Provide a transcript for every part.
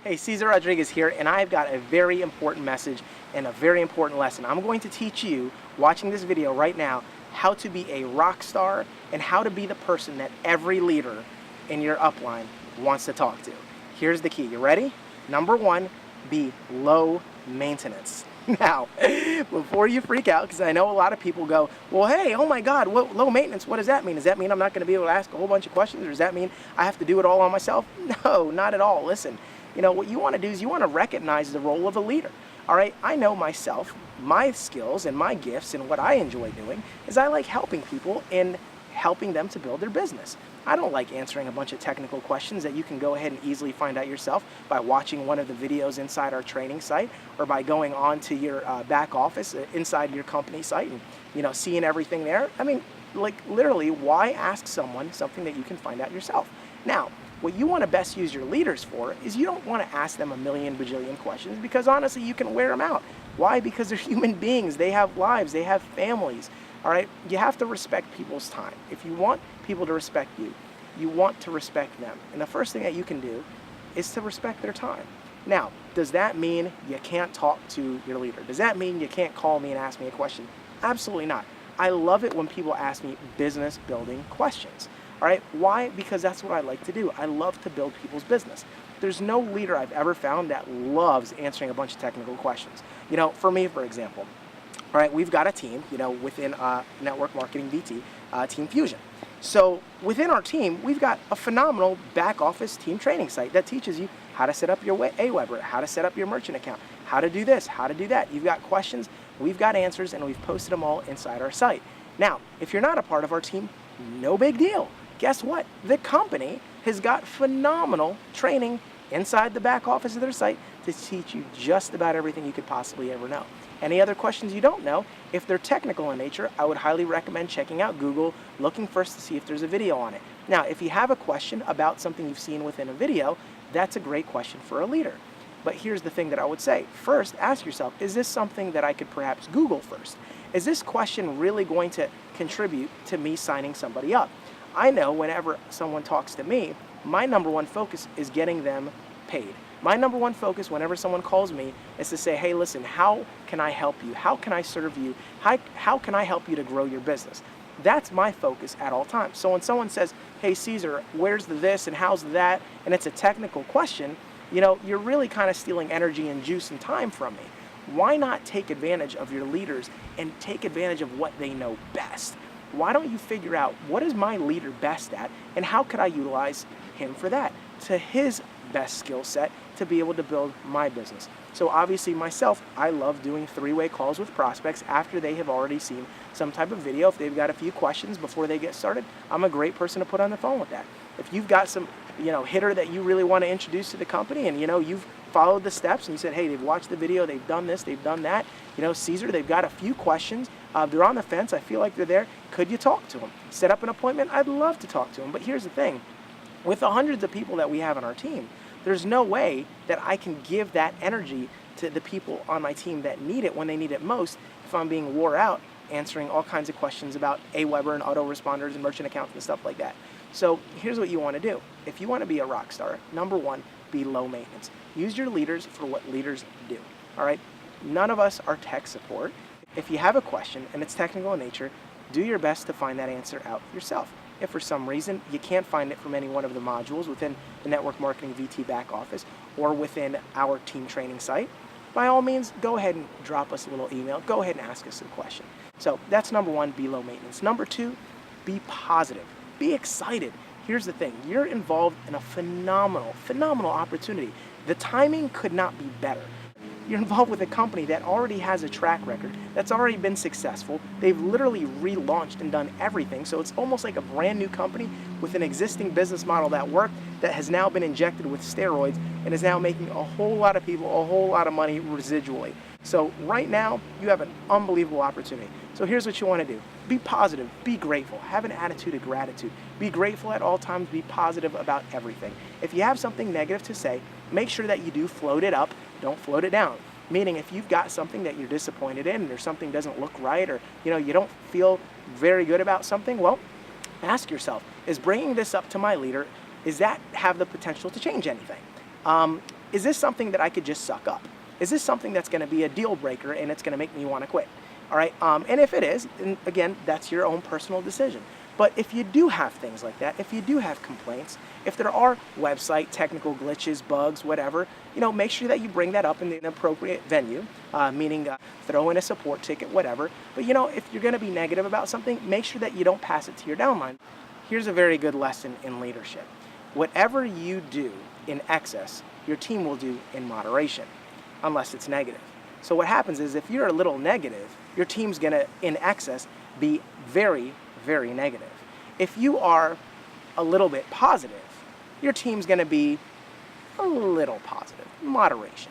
Hey, Cesar Rodriguez here, and I've got a very important message and a very important lesson. I'm going to teach you, watching this video right now, how to be a rock star and how to be the person that every leader in your upline wants to talk to. Here's the key. You ready? Number one, be low maintenance. Now, before you freak out, because I know a lot of people go, well, hey, oh my God, what, low maintenance, what does that mean? Does that mean I'm not going to be able to ask a whole bunch of questions, or does that mean I have to do it all on myself? No, not at all. Listen, what you want to do is you want to recognize the role of a leader. All right, I know myself, my skills and my gifts and what I enjoy doing is I like helping people and helping them to build their business. I don't like answering a bunch of technical questions that you can go ahead and easily find out yourself by watching one of the videos inside our training site or by going on to your back office inside your company site and seeing everything there. I mean, like literally, why ask someone something that you can find out yourself? Now, what you want to best use your leaders for is you don't want to ask them a million bajillion questions because honestly you can wear them out. Why? Because they're human beings. They have lives. They have families. All right? You have to respect people's time. If you want people to respect you, you want to respect them. And the first thing that you can do is to respect their time. Now, does that mean you can't talk to your leader? Does that mean you can't call me and ask me a question? Absolutely not. I love it when people ask me business building questions. All right, why? Because that's what I like to do. I love to build people's business. There's no leader I've ever found that loves answering a bunch of technical questions. For me, for example, all right, we've got a team, within Network Marketing VT, Team Fusion. So within our team, we've got a phenomenal back office team training site that teaches you how to set up your Aweber, how to set up your merchant account, how to do this, how to do that. You've got questions, we've got answers, and we've posted them all inside our site. Now, if you're not a part of our team, no big deal. Guess what? The company has got phenomenal training inside the back office of their site to teach you just about everything you could possibly ever know. Any other questions you don't know, if they're technical in nature, I would highly recommend checking out Google, looking first to see if there's a video on it. Now, if you have a question about something you've seen within a video, that's a great question for a leader. But here's the thing that I would say. First, ask yourself, is this something that I could perhaps Google first? Is this question really going to contribute to me signing somebody up? I know whenever someone talks to me, my number one focus is getting them paid. My number one focus whenever someone calls me is to say, hey, listen, how can I help you? How can I serve you? How can I help you to grow your business? That's my focus at all times. So when someone says, hey, Cesar, where's the this and how's that? And it's a technical question, you're really kind of stealing energy and juice and time from me. Why not take advantage of your leaders and take advantage of what they know best? Why don't you figure out what is my leader best at and how could I utilize him for that, to his best skill set to be able to build my business. So obviously myself, I love doing three-way calls with prospects after they have already seen some type of video. If they've got a few questions before they get started, I'm a great person to put on the phone with that. If you've got some hitter that you really want to introduce to the company and you've followed the steps and you said, hey, they've watched the video, they've done this, they've done that, Cesar, they've got a few questions, they're on the fence, I feel like they're there, could you talk to them? Set up an appointment? I'd love to talk to them. But here's the thing, with the hundreds of people that we have on our team, there's no way that I can give that energy to the people on my team that need it when they need it most if I'm being wore out answering all kinds of questions about Aweber and autoresponders and merchant accounts and stuff like that. So here's what you want to do. If you want to be a rock star, number one, be low maintenance. Use your leaders for what leaders do. All right? None of us are tech support. If you have a question and it's technical in nature, do your best to find that answer out yourself. If for some reason you can't find it from any one of the modules within the Network Marketing VT back office or within our team training site, by all means, go ahead and drop us a little email. Go ahead and ask us a question. So that's number one, be low maintenance. Number two, be positive. Be excited. Here's the thing. You're involved in a phenomenal opportunity. The timing could not be better. You're involved with a company that already has a track record, that's already been successful. They've literally relaunched and done everything. So it's almost like a brand new company with an existing business model that worked, that has now been injected with steroids and is now making a whole lot of people a whole lot of money residually. So right now, you have an unbelievable opportunity. So here's what you want to do. Be positive, be grateful, have an attitude of gratitude. Be grateful at all times, be positive about everything. If you have something negative to say, make sure that you do float it up, don't float it down. Meaning if you've got something that you're disappointed in or something doesn't look right or you don't feel very good about something, well, ask yourself, is bringing this up to my leader, does that have the potential to change anything? is this something that I could just suck up? Is this something that's going to be a deal breaker and it's going to make me want to quit? All right, and if it is, then again, that's your own personal decision. But if you do have things like that, if you do have complaints, if there are website technical glitches, bugs, whatever, make sure that you bring that up in an appropriate venue, meaning throw in a support ticket, whatever. But if you're going to be negative about something, make sure that you don't pass it to your downline. Here's a very good lesson in leadership. Whatever you do in excess, your team will do in moderation, unless it's negative. So what happens is if you're a little negative, your team's going to, in excess, be very, very negative. If you are a little bit positive, your team's going to be a little positive, moderation.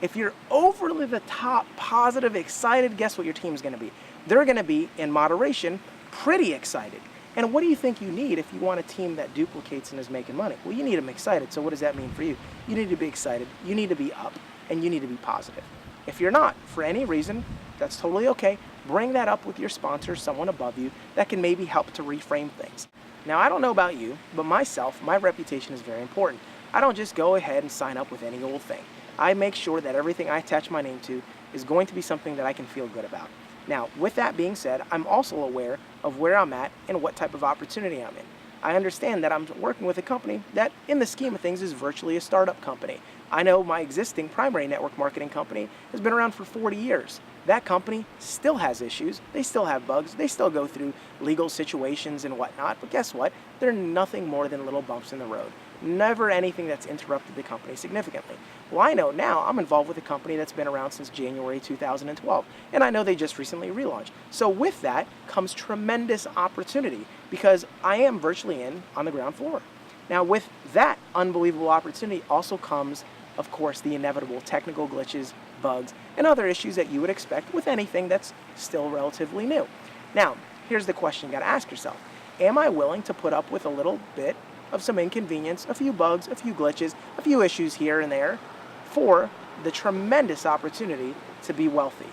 If you're overly the top, positive, excited, guess what your team's going to be? They're going to be, in moderation, pretty excited. And what do you think you need if you want a team that duplicates and is making money? Well, you need them excited. So what does that mean for you? You need to be excited, you need to be up, and you need to be positive. If you're not, for any reason, that's totally okay. Bring that up with your sponsor, someone above you, that can maybe help to reframe things. Now, I don't know about you, but myself, my reputation is very important. I don't just go ahead and sign up with any old thing. I make sure that everything I attach my name to is going to be something that I can feel good about. Now, with that being said, I'm also aware of where I'm at and what type of opportunity I'm in. I understand that I'm working with a company that, in the scheme of things, is virtually a startup company. I know my existing primary network marketing company has been around for 40 years. That company still has issues, they still have bugs, they still go through legal situations and whatnot, but guess what? They're nothing more than little bumps in the road. Never anything that's interrupted the company significantly. Well, I know now I'm involved with a company that's been around since January 2012, and I know they just recently relaunched. So with that comes tremendous opportunity because I am virtually in on the ground floor. Now with that unbelievable opportunity also comes, of course, the inevitable technical glitches, bugs, and other issues that you would expect with anything that's still relatively new. Now, here's the question you got to ask yourself. Am I willing to put up with a little bit of some inconvenience, a few bugs, a few glitches, a few issues here and there for the tremendous opportunity to be wealthy?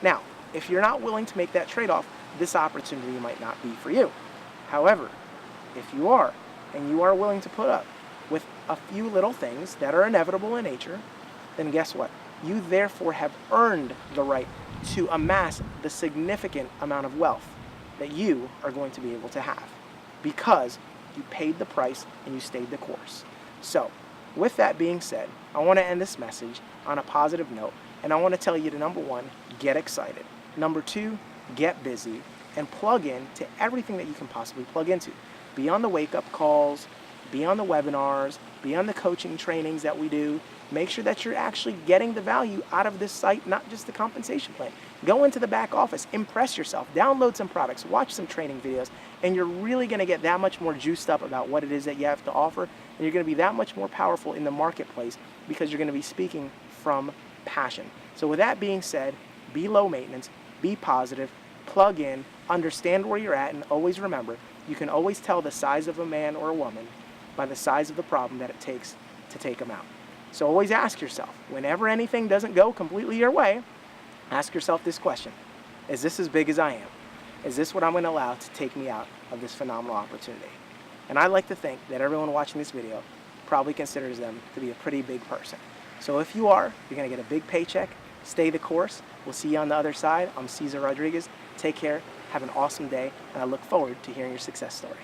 Now, if you're not willing to make that trade-off, this opportunity might not be for you. However, if you are, and you are willing to put up with a few little things that are inevitable in nature, then guess what? You therefore have earned the right to amass the significant amount of wealth that you are going to be able to have because you paid the price and you stayed the course. So, with that being said, I want to end this message on a positive note, and I want to tell you to, number one, get excited. Number two, get busy and plug in to everything that you can possibly plug into. Be on the wake-up calls, be on the webinars, be on the coaching trainings that we do. Make sure that you're actually getting the value out of this site, not just the compensation plan. Go into the back office, impress yourself, download some products, watch some training videos, and you're really going to get that much more juiced up about what it is that you have to offer, and you're going to be that much more powerful in the marketplace because you're going to be speaking from passion. So with that being said, be low maintenance, be positive, plug in, understand where you're at, and always remember, you can always tell the size of a man or a woman by the size of the problem that it takes to take them out. So always ask yourself, whenever anything doesn't go completely your way, ask yourself this question. Is this as big as I am? Is this what I'm going to allow to take me out of this phenomenal opportunity? And I like to think that everyone watching this video probably considers them to be a pretty big person. So if you are, you're going to get a big paycheck. Stay the course. We'll see you on the other side. I'm Cesar Rodriguez. Take care. Have an awesome day. And I look forward to hearing your success story.